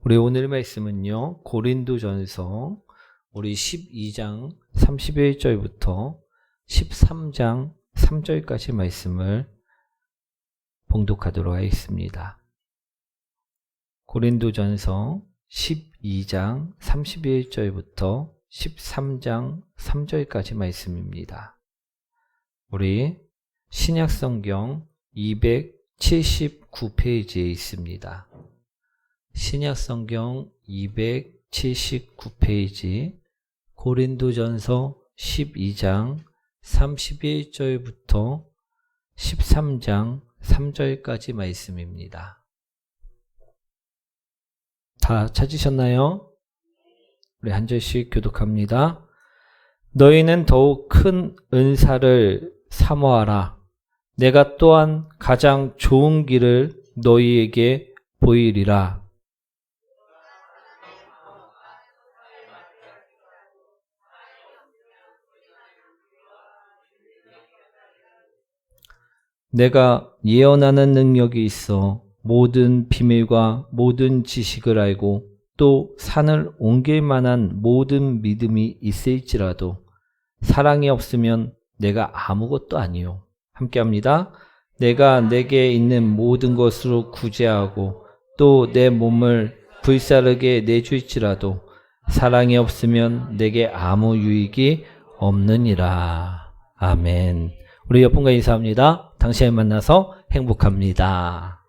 우리 오늘 말씀은요, 고린도전서 우리 12장 31절부터 13장 3절까지 말씀을 봉독하도록 하겠습니다. 고린도전서 12장 31절부터 13장 3절까지 말씀입니다. 우리 신약성경 279페이지에 있습니다. 신약성경 279페이지 고린도전서 12장 31절부터 13장 3절까지 말씀입니다. 다 찾으셨나요? 우리 한 절씩 교독합니다. 너희는 더욱 큰 은사를 사모하라. 내가 또한 가장 좋은 길을 너희에게 보이리라. 내가 예언하는 능력이 있어 모든 비밀과 모든 지식을 알고 또 산을 옮길 만한 모든 믿음이 있을지라도 사랑이 없으면 내가 아무것도 아니요. 함께합니다. 내가 내게 있는 모든 것으로 구제하고 또 내 몸을 불사르게 내줄지라도 사랑이 없으면 내게 아무 유익이 없느니라. 아멘. 우리 옆분과 인사합니다. 당신을 만나서 행복합니다.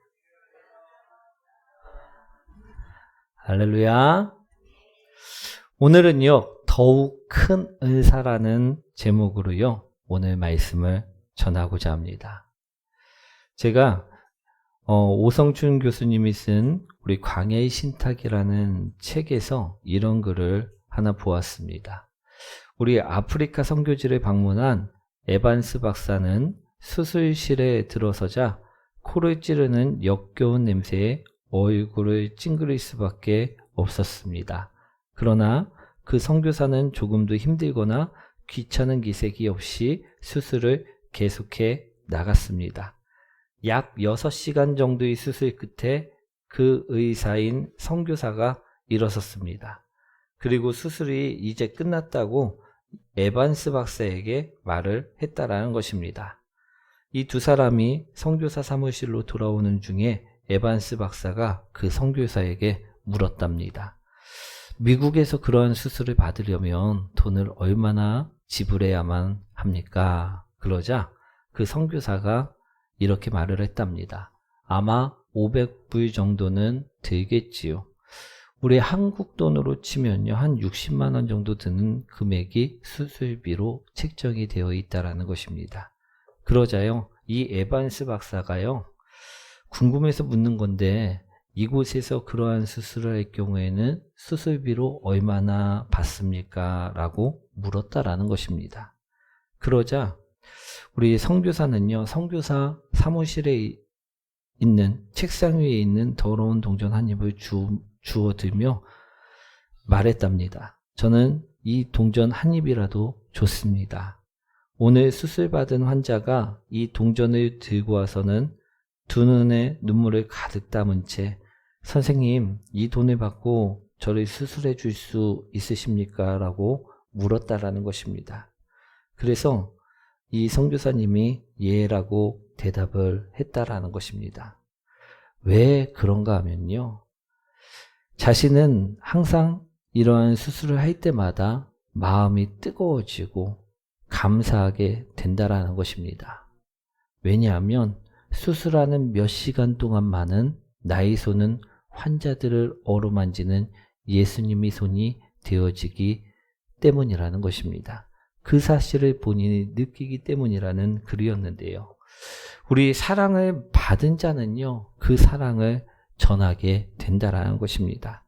할렐루야. 오늘은요, 더욱 큰 은사라는 제목으로요, 오늘 말씀을 전하고자 합니다. 제가 오성춘 교수님이 쓴 우리 광야의 신탁이라는 책에서 이런 글을 하나 보았습니다. 우리 아프리카 선교지를 방문한 에반스 박사는 수술실에 들어서자 코를 찌르는 역겨운 냄새에 얼굴을 찡그릴 수밖에 없었습니다. 그러나 그 선교사는 조금도 힘들거나 귀찮은 기색이 없이 수술을 계속해 나갔습니다. 약 6시간 정도의 수술 끝에 그 의사인 선교사가 일어섰습니다. 그리고 수술이 이제 끝났다고 에반스 박사에게 말을 했다라는 것입니다. 이 두 사람이 선교사 사무실로 돌아오는 중에 에반스 박사가 그 선교사에게 물었답니다. 미국에서 그러한 수술을 받으려면 돈을 얼마나 지불해야만 합니까? 그러자 그 선교사가 이렇게 말을 했답니다. 아마 500불 정도는 들겠지요. 우리 한국 돈으로 치면요, 한 60만 원 정도 드는 금액이 수술비로 책정이 되어 있다라는 것입니다. 그러자요, 이 에반스 박사가요, 궁금해서 묻는 건데, 이곳에서 그러한 수술을 할 경우에는 수술비로 얼마나 받습니까? 라고 물었다라는 것입니다. 그러자 우리 선교사는요, 선교사 사무실에 있는 책상 위에 있는 더러운 동전 한 입을 주워들며 말했답니다. 저는 이 동전 한 입이라도 좋습니다. 오늘 수술받은 환자가 이 동전을 들고 와서는 두 눈에 눈물을 가득 담은 채 선생님, 이 돈을 받고 저를 수술해 줄 수 있으십니까? 라고 물었다라는 것입니다. 그래서 이 선교사님이 예라고 대답을 했다라는 것입니다. 왜 그런가 하면요, 자신은 항상 이러한 수술을 할 때마다 마음이 뜨거워지고 감사하게 된다라는 것입니다. 왜냐하면 수술하는 몇 시간 동안만은 나의 손은 환자들을 어루만지는 예수님의 손이 되어지기 때문이라는 것입니다. 그 사실을 본인이 느끼기 때문이라는 글이었는데요. 우리 사랑을 받은 자는요, 그 사랑을 전하게 된다라는 것입니다.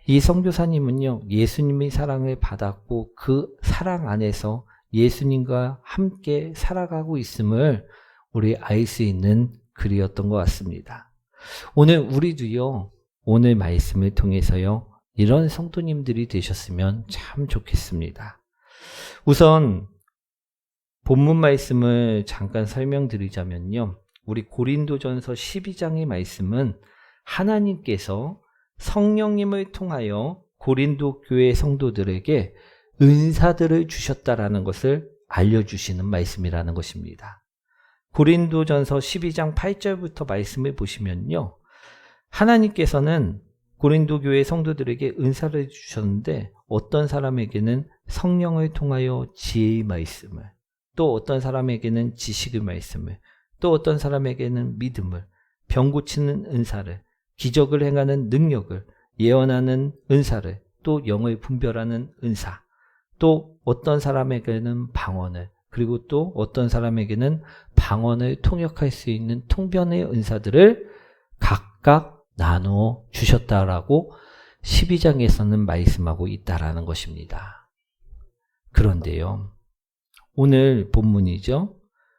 이 선교사님은요, 예수님의 사랑을 받았고 그 사랑 안에서 예수님과 함께 살아가고 있음을 우리 알 수 있는 글이었던 것 같습니다. 오늘 우리도요, 오늘 말씀을 통해서요, 이런 성도님들이 되셨으면 참 좋겠습니다. 우선 본문 말씀을 잠깐 설명드리자면요, 우리 고린도전서 12장의 말씀은 하나님께서 성령님을 통하여 고린도 교회 성도들에게 은사들을 주셨다라는 것을 알려주시는 말씀이라는 것입니다. 고린도전서 12장 8절부터 말씀을 보시면요. 하나님께서는 고린도 교회 성도들에게 은사를 주셨는데 어떤 사람에게는 성령을 통하여 지혜의 말씀을, 또 어떤 사람에게는 지식의 말씀을, 또 어떤 사람에게는 믿음을, 병 고치는 은사를, 기적을 행하는 능력을, 예언하는 은사를, 또 영을 분별하는 은사, 또 어떤 사람에게는 방언을, 그리고 또 어떤 사람에게는 방언을 통역할 수 있는 통변의 은사들을 각각 나누어 주셨다라고 12장에서는 말씀하고 있다라는 것입니다. 그런데요, 오늘 본문이죠.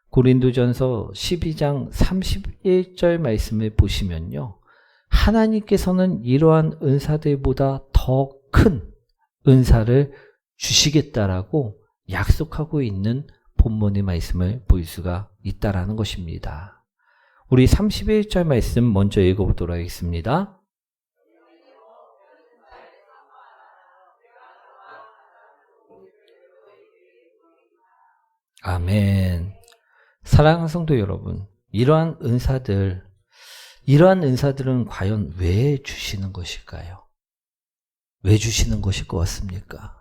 고린도전서 12장 31절 말씀을 보시면요. 하나님께서는 이러한 은사들보다 더 큰 은사를 주시겠다라고 약속하고 있는 본문의 말씀을 볼 수가 있다라는 것입니다. 우리 31절 말씀 먼저 읽어보도록 하겠습니다. 아멘. 사랑하는 성도 여러분, 이러한 은사들은 과연 왜 주시는 것일까요? 왜 주시는 것일 것 같습니까?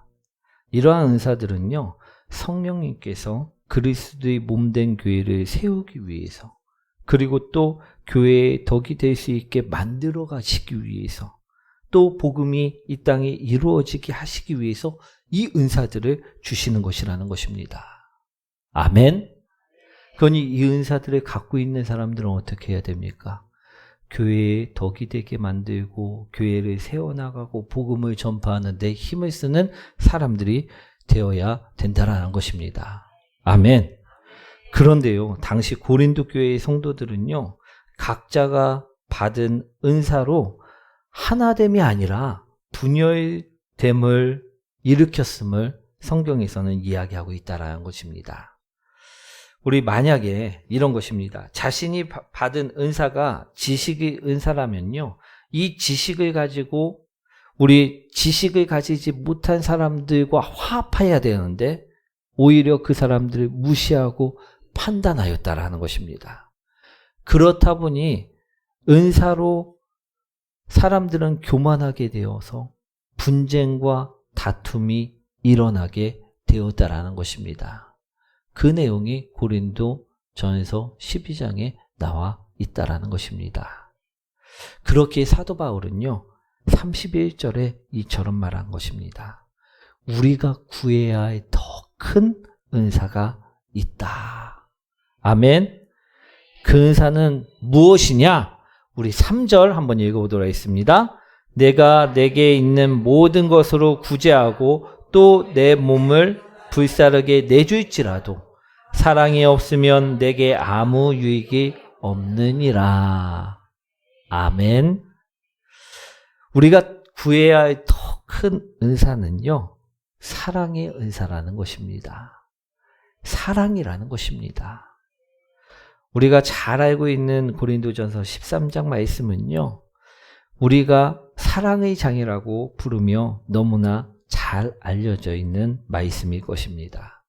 이러한 은사들은요, 성령님께서 그리스도의 몸된 교회를 세우기 위해서, 그리고 또 교회의 덕이 될 수 있게 만들어 가시기 위해서, 또 복음이 이 땅에 이루어지게 하시기 위해서 이 은사들을 주시는 것이라는 것입니다. 아멘. 그러니 이 은사들을 갖고 있는 사람들은 어떻게 해야 됩니까? 교회의 덕이 되게 만들고 교회를 세워나가고 복음을 전파하는 데 힘을 쓰는 사람들이 되어야 된다는 것입니다. 아멘. 그런데요, 당시 고린도 교회의 성도들은요, 각자가 받은 은사로 하나됨이 아니라 분열됨을 일으켰음을 성경에서는 이야기하고 있다는 것입니다. 우리 만약에 이런 것입니다. 자신이 받은 은사가 지식의 은사라면요, 이 지식을 가지고 우리 지식을 가지지 못한 사람들과 화합해야 되는데 오히려 그 사람들을 무시하고 판단하였다라는 것입니다. 그렇다 보니 은사로 사람들은 교만하게 되어서 분쟁과 다툼이 일어나게 되었다라는 것입니다. 그 내용이 고린도전서 12장에 나와 있다라는 것입니다. 그렇게 사도 바울은요, 31절에 이처럼 말한 것입니다. 우리가 구해야 할 더 큰 은사가 있다. 아멘. 그 은사는 무엇이냐? 우리 3절 한번 읽어보도록 하겠습니다. 내가 내게 있는 모든 것으로 구제하고 또 내 몸을 불사르게 내줄지라도 사랑이 없으면 내게 아무 유익이 없느니라. 아멘. 우리가 구해야 할 더 큰 은사는요, 사랑의 은사라는 것입니다. 사랑이라는 것입니다. 우리가 잘 알고 있는 고린도전서 13장 말씀은요, 우리가 사랑의 장이라고 부르며 너무나 잘 알려져 있는 말씀일 것입니다.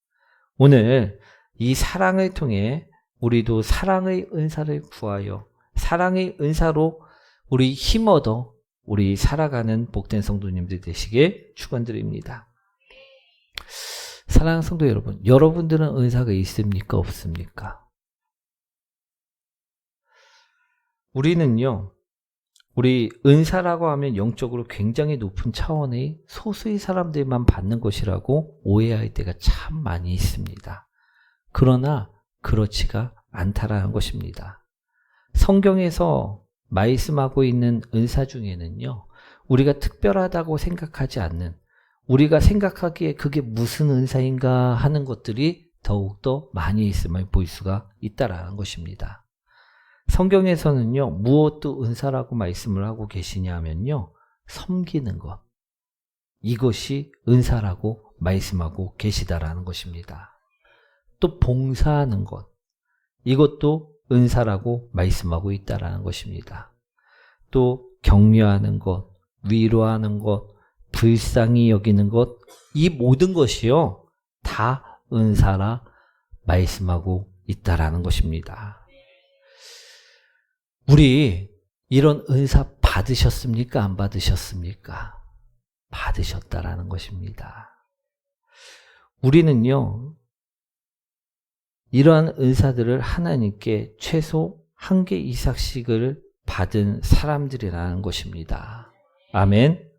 오늘 이 사랑을 통해 우리도 사랑의 은사를 구하여 사랑의 은사로 우리 힘 얻어 우리 살아가는 복된 성도님들 되시길 축원드립니다. 사랑하는 성도 여러분, 여러분들은 은사가 있습니까? 없습니까? 우리는요, 우리 은사라고 하면 영적으로 굉장히 높은 차원의 소수의 사람들만 받는 것이라고 오해할 때가 참 많이 있습니다. 그러나 그렇지가 않다라는 것입니다. 성경에서 말씀하고 있는 은사 중에는요, 우리가 특별하다고 생각하지 않는, 우리가 생각하기에 그게 무슨 은사인가 하는 것들이 더욱더 많이 있음을 볼 수가 있다라는 것입니다. 성경에서는요, 무엇도 은사라고 말씀을 하고 계시냐면요, 섬기는 것, 이것이 은사라고 말씀하고 계시다라는 것입니다. 또 봉사하는 것, 이것도 은사라고 말씀하고 있다라는 것입니다. 또 격려하는 것, 위로하는 것, 불쌍히 여기는 것, 이 모든 것이요 다 은사라 말씀하고 있다라는 것입니다. 우리 이런 은사 받으셨습니까? 안 받으셨습니까? 받으셨다라는 것입니다. 우리는요 이러한 은사들을 하나님께 최소 1개 이상씩을 받은 사람들이라는 것입니다. 아멘.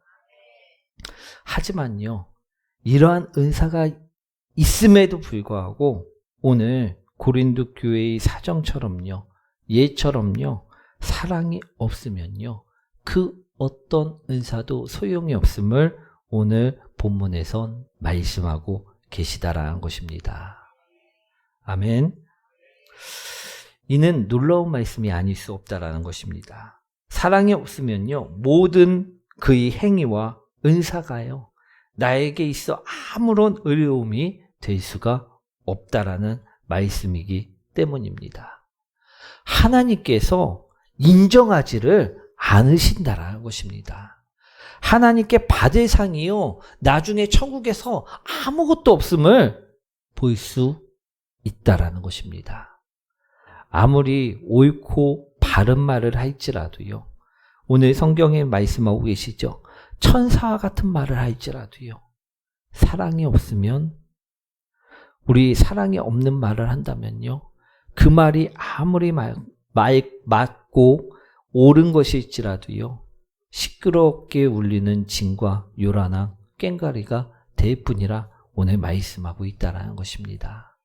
하지만요 이러한 은사가 있음에도 불구하고 오늘 고린도 교회의 사정처럼요 예처럼요 사랑이 없으면요 그 어떤 은사도 소용이 없음을 오늘 본문에선 말씀하고 계시다라는 것입니다. 아멘. 이는 놀라운 말씀이 아닐 수 없다라는 것입니다. 사랑이 없으면요 모든 그의 행위와 은사가요 나에게 있어 아무런 의로움이 될 수가 없다라는 말씀이기 때문입니다. 하나님께서 인정하지를 않으신다라는 것입니다. 하나님께 받을 상이요 나중에 천국에서 아무것도 없음을 볼 수 있다라는 것입니다. 아무리 옳고 바른 말을 할지라도요 오늘 성경에 말씀하고 계시죠. 천사와 같은 말을 할지라도요 사랑이 없으면 우리 사랑이 없는 말을 한다면요 그 말이 아무리 맞고 옳은 것일지라도요 시끄럽게 울리는 징과 요란한 꽹과리가 될 뿐이라 오늘 말씀하고 있다는 것입니다.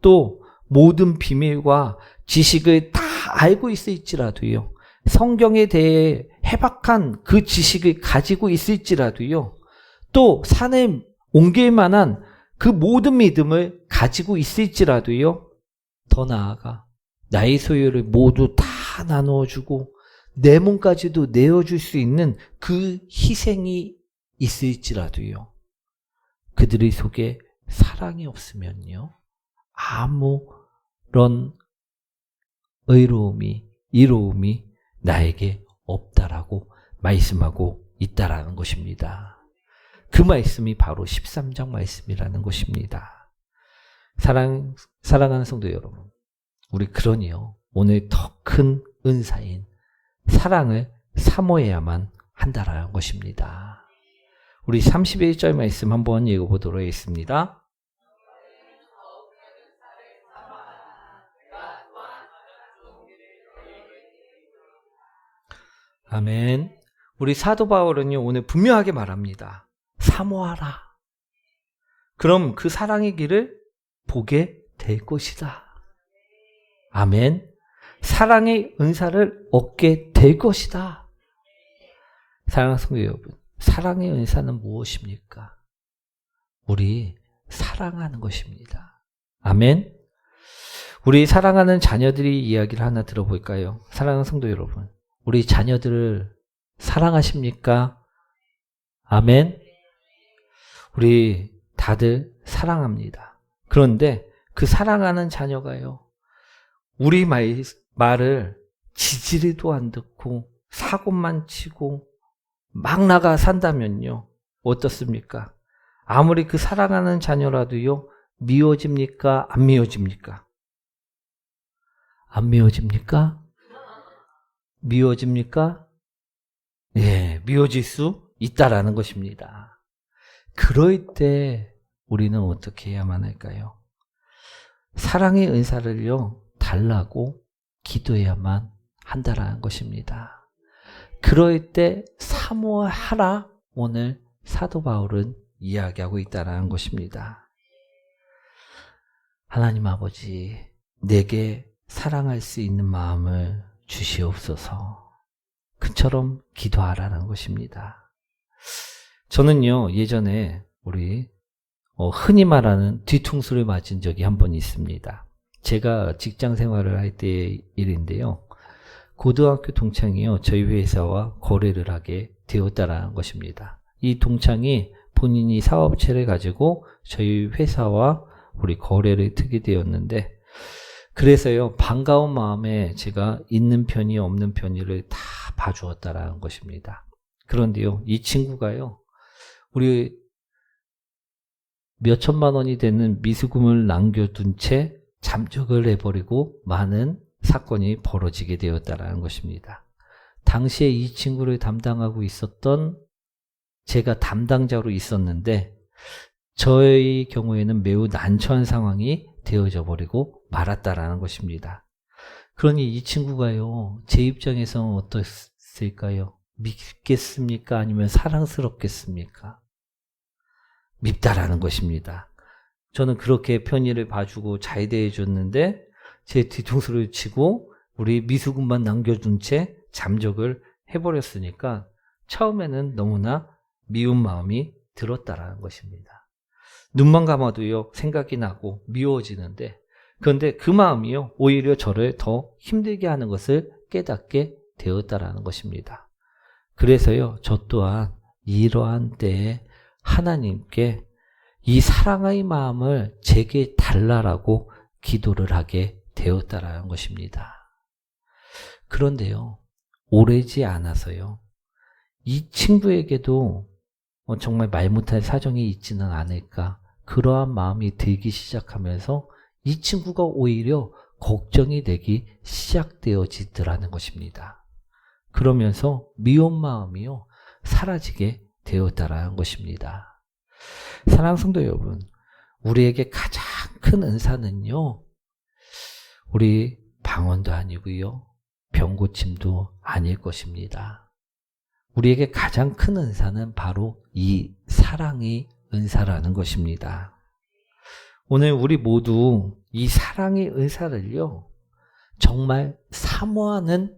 또 모든 비밀과 지식을 다 알고 있을지라도요 성경에 대해 해박한 그 지식을 가지고 있을지라도요 또 산에 옮길 만한 그 모든 믿음을 가지고 있을지라도요 더 나아가 나의 소유를 모두 다 나누어주고 내 몸까지도 내어줄 수 있는 그 희생이 있을지라도요 그들의 속에 사랑이 없으면요 아무런 의로움이 이로움이 나에게 없다라고 말씀하고 있다라는 것입니다. 그 말씀이 바로 13장 말씀이라는 것입니다. 사랑하는 성도 여러분, 우리 그러니요 오늘 더 큰 은사인 사랑을 사모해야만 한다라는 것입니다. 우리 31절 말씀 한번 읽어보도록 하겠습니다. 아멘. 우리 사도 바울은요 오늘 분명하게 말합니다. 사모하라. 그럼 그 사랑의 길을 보게 될 것이다. 아멘. 사랑의 은사를 얻게 될 것이다. 사랑하는 성도 여러분, 사랑의 은사는 무엇입니까? 우리 사랑하는 것입니다. 아멘. 우리 사랑하는 자녀들이 이야기를 하나 들어볼까요? 사랑하는 성도 여러분, 우리 자녀들을 사랑하십니까? 아멘. 우리 다들 사랑합니다. 그런데 그 사랑하는 자녀가요 우리 말을 지지리도 안 듣고 사고만 치고 막 나가 산다면요 어떻습니까? 아무리 그 사랑하는 자녀라도요 미워집니까? 안 미워집니까? 안 미워집니까? 미워집니까? 예, 미워질 수 있다라는 것입니다. 그럴 때 우리는 어떻게 해야만 할까요? 사랑의 은사를요 달라고 기도해야만 한다라는 것입니다. 그럴 때 사모하라 오늘 사도 바울은 이야기하고 있다라는 것입니다. 하나님 아버지, 내게 사랑할 수 있는 마음을 주시옵소서. 그처럼 기도하라는 것입니다. 저는요 예전에 우리 흔히 말하는 뒤통수를 맞은 적이 한 번 있습니다. 제가 직장 생활을 할 때의 일인데요. 고등학교 동창이요 저희 회사와 거래를 하게 되었다라는 것입니다. 이 동창이 본인이 사업체를 가지고 저희 회사와 우리 거래를 트게 되었는데, 그래서요 반가운 마음에 제가 있는 편이 없는 편의를 다 봐주었다라는 것입니다. 그런데요, 이 친구가요, 우리 몇 천만 원이 되는 미수금을 남겨둔 채 잠적을 해버리고 많은 사건이 벌어지게 되었다는 것입니다. 당시에 이 친구를 담당하고 있었던 제가 담당자로 있었는데 저의 경우에는 매우 난처한 상황이 되어져 버리고 말았다라는 것입니다. 그러니 이 친구가요, 제 입장에서는 어떻을까요? 밉겠습니까? 아니면 사랑스럽겠습니까? 밉다라는 것입니다. 저는 그렇게 편의를 봐주고 잘 대해줬는데 제 뒤통수를 치고 우리 미수금만 남겨둔 채 잠적을 해버렸으니까 처음에는 너무나 미운 마음이 들었다라는 것입니다. 눈만 감아도요, 생각이 나고 미워지는데, 그런데 그 마음이요, 오히려 저를 더 힘들게 하는 것을 깨닫게 되었다라는 것입니다. 그래서요, 저 또한 이러한 때에 하나님께 이 사랑의 마음을 제게 달라라고 기도를 하게 되었다라는 것입니다. 그런데요, 오래지 않아서요, 이 친구에게도 정말 말 못할 사정이 있지는 않을까, 그러한 마음이 들기 시작하면서 이 친구가 오히려 걱정이 되기 시작되어지더라는 것입니다. 그러면서 미운 마음이요, 사라지게 되었다라는 것입니다. 사랑하는 성도 여러분, 우리에게 가장 큰 은사는요, 우리 방언도 아니고요, 병고침도 아닐 것입니다. 우리에게 가장 큰 은사는 바로 이 사랑의 은사라는 것입니다. 오늘 우리 모두 이 사랑의 은사를요, 정말 사모하는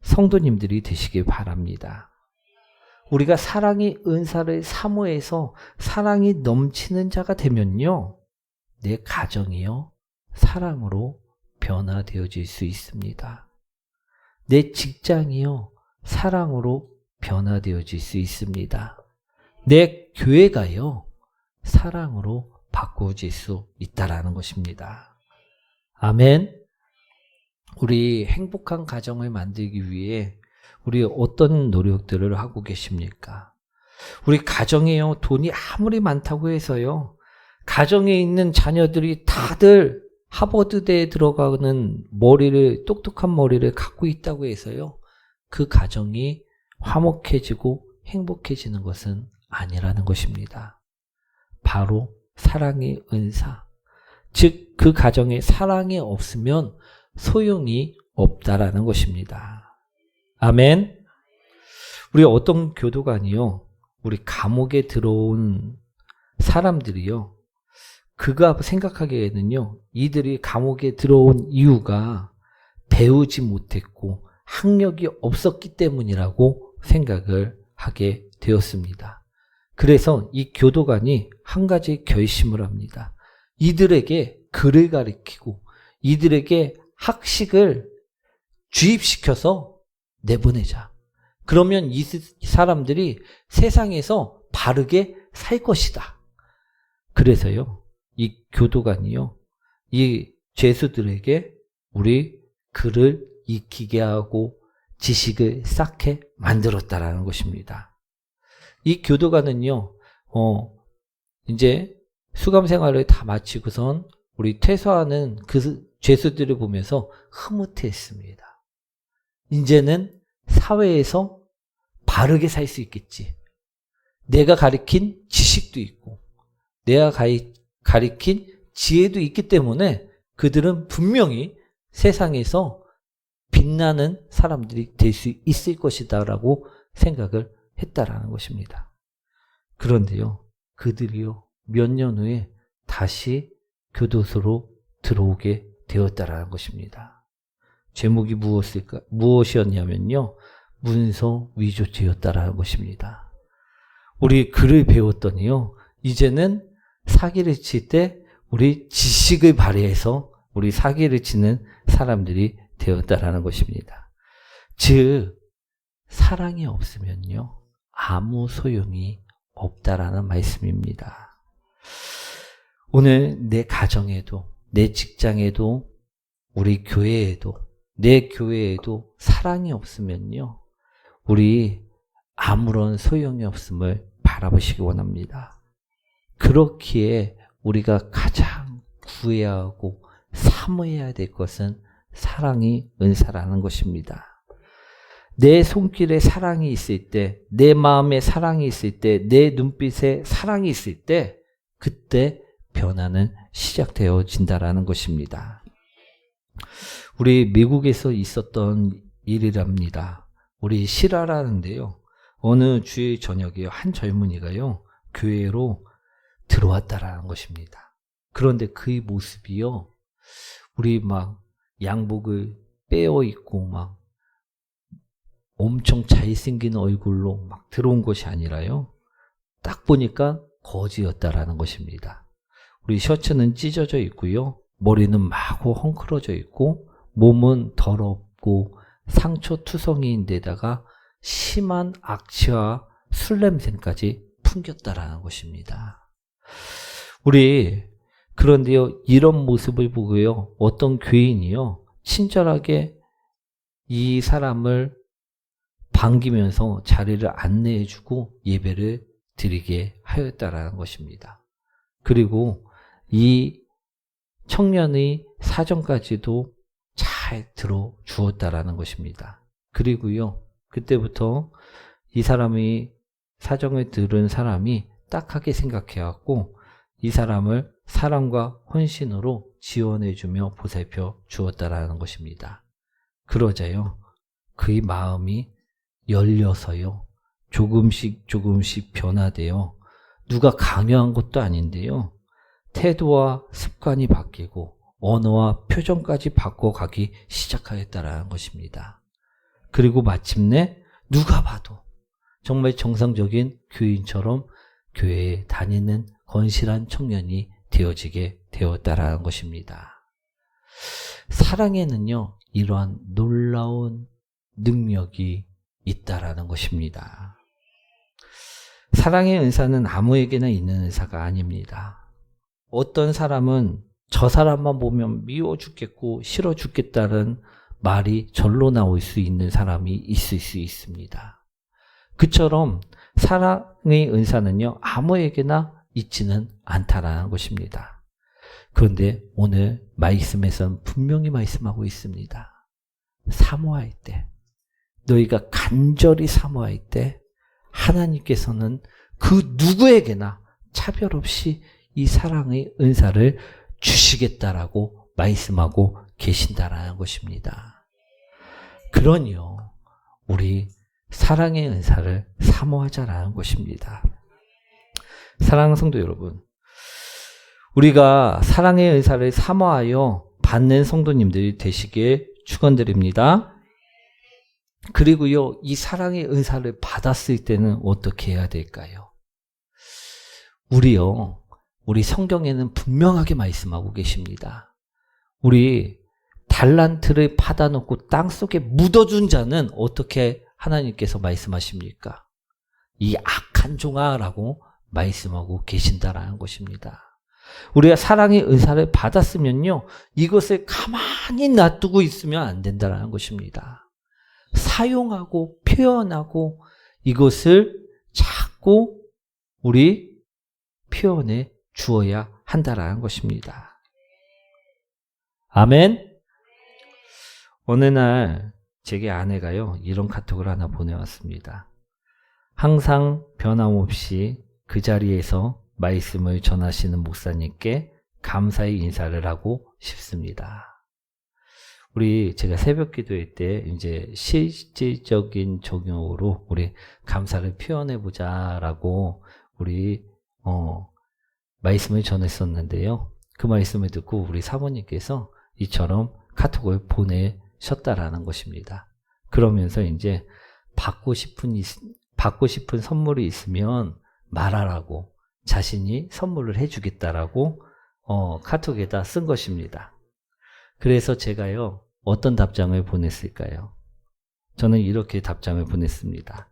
성도님들이 되시길 바랍니다. 우리가 사랑의 은사를 사모해서 사랑이 넘치는 자가 되면요, 내 가정이요, 사랑으로 변화되어질 수 있습니다. 내 직장이요, 사랑으로 변화되어질 수 있습니다. 내 교회가요, 사랑으로 바꾸어질 수 있다라는 것입니다. 아멘. 우리 행복한 가정을 만들기 위해 우리 어떤 노력들을 하고 계십니까? 우리 가정에요, 돈이 아무리 많다고 해서요, 가정에 있는 자녀들이 다들 하버드대에 들어가는 똑똑한 머리를 갖고 있다고 해서요, 그 가정이 화목해지고 행복해지는 것은 아니라는 것입니다. 바로 사랑의 은사, 즉 그 가정에 사랑이 없으면 소용이 없다라는 것입니다. 아멘. 우리 어떤 교도관이요, 우리 감옥에 들어온 사람들이요, 그가 생각하기에는요, 이들이 감옥에 들어온 이유가 배우지 못했고 학력이 없었기 때문이라고 생각을 하게 되었습니다. 그래서 이 교도관이 한 가지 결심을 합니다. 이들에게 글을 가르치고 이들에게 학식을 주입시켜서 내보내자. 그러면 이 사람들이 세상에서 바르게 살 것이다. 그래서요, 이 교도관이요, 이 죄수들에게 우리 글을 익히게 하고 지식을 쌓게 만들었다라는 것입니다. 이 교도관은요, 이제 수감 생활을 다 마치고선 우리 퇴소하는 그 죄수들을 보면서 흐뭇해했습니다. 이제는 사회에서 바르게 살 수 있겠지. 내가 가르친 지식도 있고 내가 가르친 지혜도 있기 때문에 그들은 분명히 세상에서 빛나는 사람들이 될 수 있을 것이다 라고 생각을 했다라는 것입니다. 그런데요, 그들이요, 몇 년 후에 다시 교도소로 들어오게 되었다라는 것입니다. 제목이 무엇이었냐면요, 문서 위조죄였다라는 것입니다. 우리 글을 배웠더니요, 이제는 사기를 칠 때 우리 지식을 발휘해서 우리 사기를 치는 사람들이 되었다라는 것입니다. 즉, 사랑이 없으면요, 아무 소용이 없다라는 말씀입니다. 오늘 내 가정에도, 내 직장에도, 우리 교회에도, 내 교회에도 사랑이 없으면요, 우리 아무런 소용이 없음을 바라보시기 원합니다. 그렇기에 우리가 가장 구해야 하고 사모해야 될 것은 사랑이 은사라는 것입니다. 내 손길에 사랑이 있을 때, 내 마음에 사랑이 있을 때, 내 눈빛에 사랑이 있을 때 그때 변화는 시작되어진다라는 것입니다. 우리 미국에서 있었던 일이랍니다. 우리 실화라는데요. 어느 주일 저녁에 한 젊은이가요. 교회로 들어왔다라는 것입니다. 그런데 그의 모습이요. 우리 막 양복을 빼어 입고 막 엄청 잘생긴 얼굴로 막 들어온 것이 아니라요. 딱 보니까 거지였다라는 것입니다. 우리 셔츠는 찢어져 있고요. 머리는 마구 헝클어져 있고 몸은 더럽고 상처투성이인데다가 심한 악취와 술 냄새까지 풍겼다라는 것입니다. 우리 그런데요. 이런 모습을 보고요. 어떤 교인이요. 친절하게 이 사람을 반기면서 자리를 안내해주고 예배를 드리게 하였다라는 것입니다. 그리고 이 청년의 사정까지도 잘 들어주었다라는 것입니다. 그리고요. 그때부터 이 사람이 사정을 들은 사람이 딱하게 생각해왔고 이 사람을 사랑과 헌신으로 지원해주며 보살펴 주었다라는 것입니다. 그러자요. 그의 마음이 열려서요. 조금씩 변화되어 누가 강요한 것도 아닌데요. 태도와 습관이 바뀌고 언어와 표정까지 바꿔가기 시작하였다라는 것입니다. 그리고 마침내 누가 봐도 정말 정상적인 교인처럼 교회에 다니는 건실한 청년이 되어지게 되었다라는 것입니다. 사랑에는요. 이러한 놀라운 능력이 있다라는 것입니다. 사랑의 은사는 아무에게나 있는 은사가 아닙니다. 어떤 사람은 저 사람만 보면 미워 죽겠고 싫어 죽겠다는 말이 절로 나올 수 있는 사람이 있을 수 있습니다. 그처럼 사랑의 은사는요. 아무에게나 있지는 않다라는 것입니다. 그런데 오늘 말씀에서는 분명히 말씀하고 있습니다. 사모할 때, 너희가 간절히 사모할 때 하나님께서는 그 누구에게나 차별 없이 이 사랑의 은사를 주시겠다라고 말씀하고 계신다라는 것입니다. 그러니요, 우리 사랑의 은사를 사모하자라는 것입니다. 사랑하는 성도 여러분, 우리가 사랑의 은사를 사모하여 받는 성도님들이 되시길 축원드립니다. 그리고요, 이 사랑의 은사를 받았을 때는 어떻게 해야 될까요? 우리 성경에는 분명하게 말씀하고 계십니다. 우리 달란트를 받아놓고 땅속에 묻어준 자는 어떻게 하나님께서 말씀하십니까? 이 악한 종아라고 말씀하고 계신다라는 것입니다. 우리가 사랑의 은사를 받았으면요, 이것을 가만히 놔두고 있으면 안 된다라는 것입니다. 사용하고 표현하고 이것을 자꾸 우리 표현해 주어야 한다라는 것입니다. 아멘. 어느 날 제게 아내가요, 이런 카톡을 하나 보내왔습니다. 항상 변함없이 그 자리에서 말씀을 전하시는 목사님께 감사의 인사를 하고 싶습니다. 제가 새벽 기도회 때 이제 실질적인 적용으로 우리 감사를 표현해 보자라고 말씀을 전했었는데요. 그 말씀을 듣고 우리 사모님께서 이처럼 카톡을 보내셨다라는 것입니다. 그러면서 이제 받고 싶은 선물이 있으면 말하라고 자신이 선물을 해주겠다라고 카톡에다 쓴 것입니다. 그래서 제가요, 어떤 답장을 보냈을까요? 저는 이렇게 답장을 보냈습니다.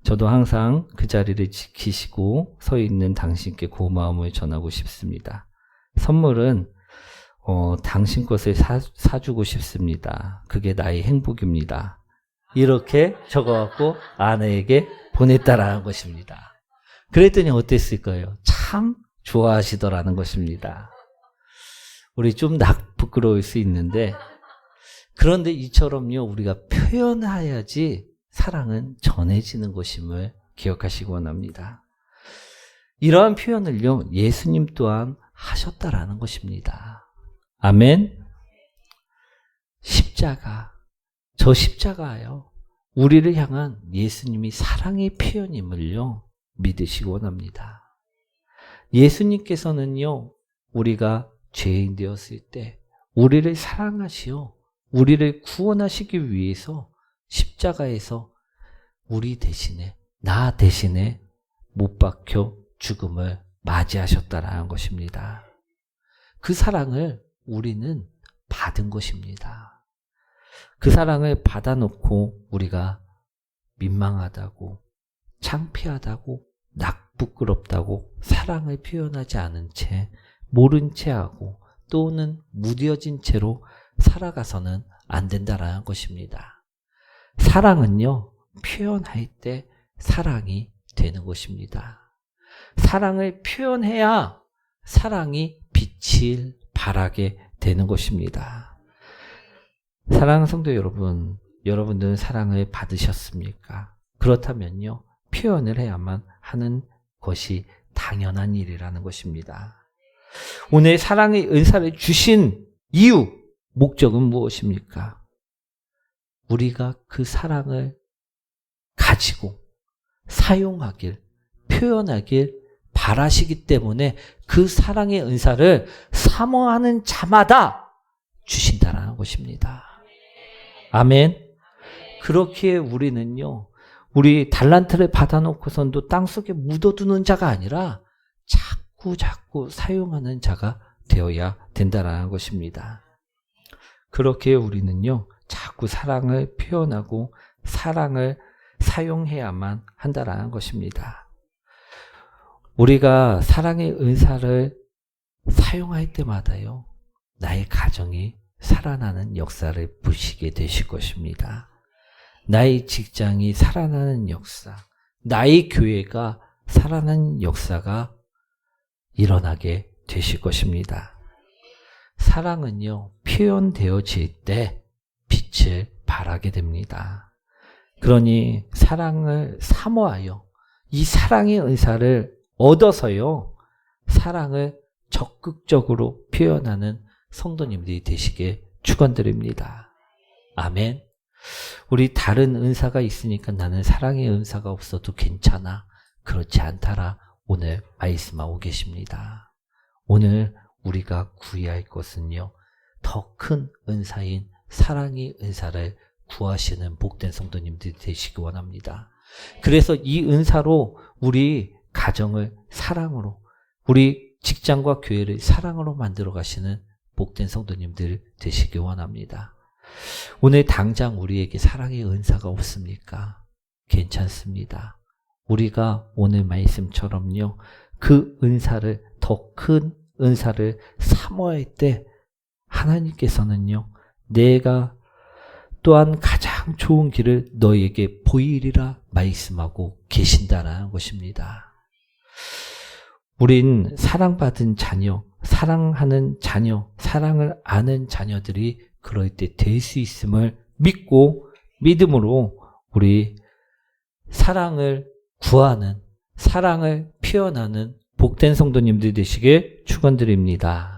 저도 항상 그 자리를 지키시고 서 있는 당신께 고마움을 전하고 싶습니다. 선물은 당신 것을 사주고 싶습니다. 그게 나의 행복입니다. 이렇게 적어갖고 아내에게 보냈다라는 것입니다. 그랬더니 어땠을 거예요? 참 좋아하시더라는 것입니다. 우리 좀 부끄러울 수 있는데, 그런데 이처럼요, 우리가 표현해야지 사랑은 전해지는 것임을 기억하시기 원합니다. 이러한 표현을요, 예수님 또한 하셨다라는 것입니다. 아멘. 저 십자가요, 우리를 향한 예수님이 사랑의 표현임을요, 믿으시기 원합니다. 예수님께서는요, 우리가 죄인 되었을 때 우리를 사랑하시어 우리를 구원하시기 위해서 십자가에서 나 대신에 못 박혀 죽음을 맞이하셨다라는 것입니다. 그 사랑을 우리는 받은 것입니다. 그 사랑을 받아놓고 우리가 민망하다고, 창피하다고, 부끄럽다고 사랑을 표현하지 않은 채, 모른 채 하고 또는 무뎌진 채로 살아가서는 안 된다라는 것입니다. 사랑은요, 표현할 때 사랑이 되는 것입니다. 사랑을 표현해야 사랑이 빛을 발하게 되는 것입니다. 사랑하는 성도 여러분, 여러분들은 사랑을 받으셨습니까? 그렇다면요, 표현을 해야만 하는 것이 당연한 일이라는 것입니다. 오늘 사랑의 은사를 주신 이유, 목적은 무엇입니까? 우리가 그 사랑을 가지고 사용하길, 표현하길 바라시기 때문에 그 사랑의 은사를 사모하는 자마다 주신다는 것입니다. 아멘. 그렇기에 우리는요, 우리 달란트를 받아놓고선도 땅속에 묻어두는 자가 아니라 자꾸 사용하는 자가 되어야 된다는 것입니다. 그렇게 우리는요, 자꾸 사랑을 표현하고 사랑을 사용해야만 한다는 것입니다. 우리가 사랑의 은사를 사용할 때마다요, 나의 가정이 살아나는 역사를 보시게 되실 것입니다. 나의 직장이 살아나는 역사, 나의 교회가 살아나는 역사가 일어나게 되실 것입니다. 사랑은요, 표현되어질 때 빛을 발하게 됩니다. 그러니 사랑을 사모하여 이 사랑의 은사를 얻어서요, 사랑을 적극적으로 표현하는 성도님들이 되시게 축원드립니다. 아멘. 우리 다른 은사가 있으니까 나는 사랑의 은사가 없어도 괜찮아. 그렇지 않다라 오늘 말씀하고 계십니다. 오늘 우리가 구해야 할 것은요, 더 큰 은사인 사랑의 은사를 구하시는 복된 성도님들이 되시기 원합니다. 그래서 이 은사로 우리 가정을 사랑으로, 우리 직장과 교회를 사랑으로 만들어 가시는 복된 성도님들 되시기 원합니다. 오늘 당장 우리에게 사랑의 은사가 없습니까? 괜찮습니다. 우리가 오늘 말씀처럼요, 그 은사를, 더 큰 은사를 사모할 때 하나님께서는요, 내가 또한 가장 좋은 길을 너희에게 보이리라 말씀하고 계신다는 것입니다. 우린 사랑받은 자녀, 사랑하는 자녀, 사랑을 아는 자녀들이 그럴 때 될 수 있음을 믿고 믿음으로 우리 사랑을 구하는, 사랑을 표현하는 복된 성도님들 되시길 축원드립니다.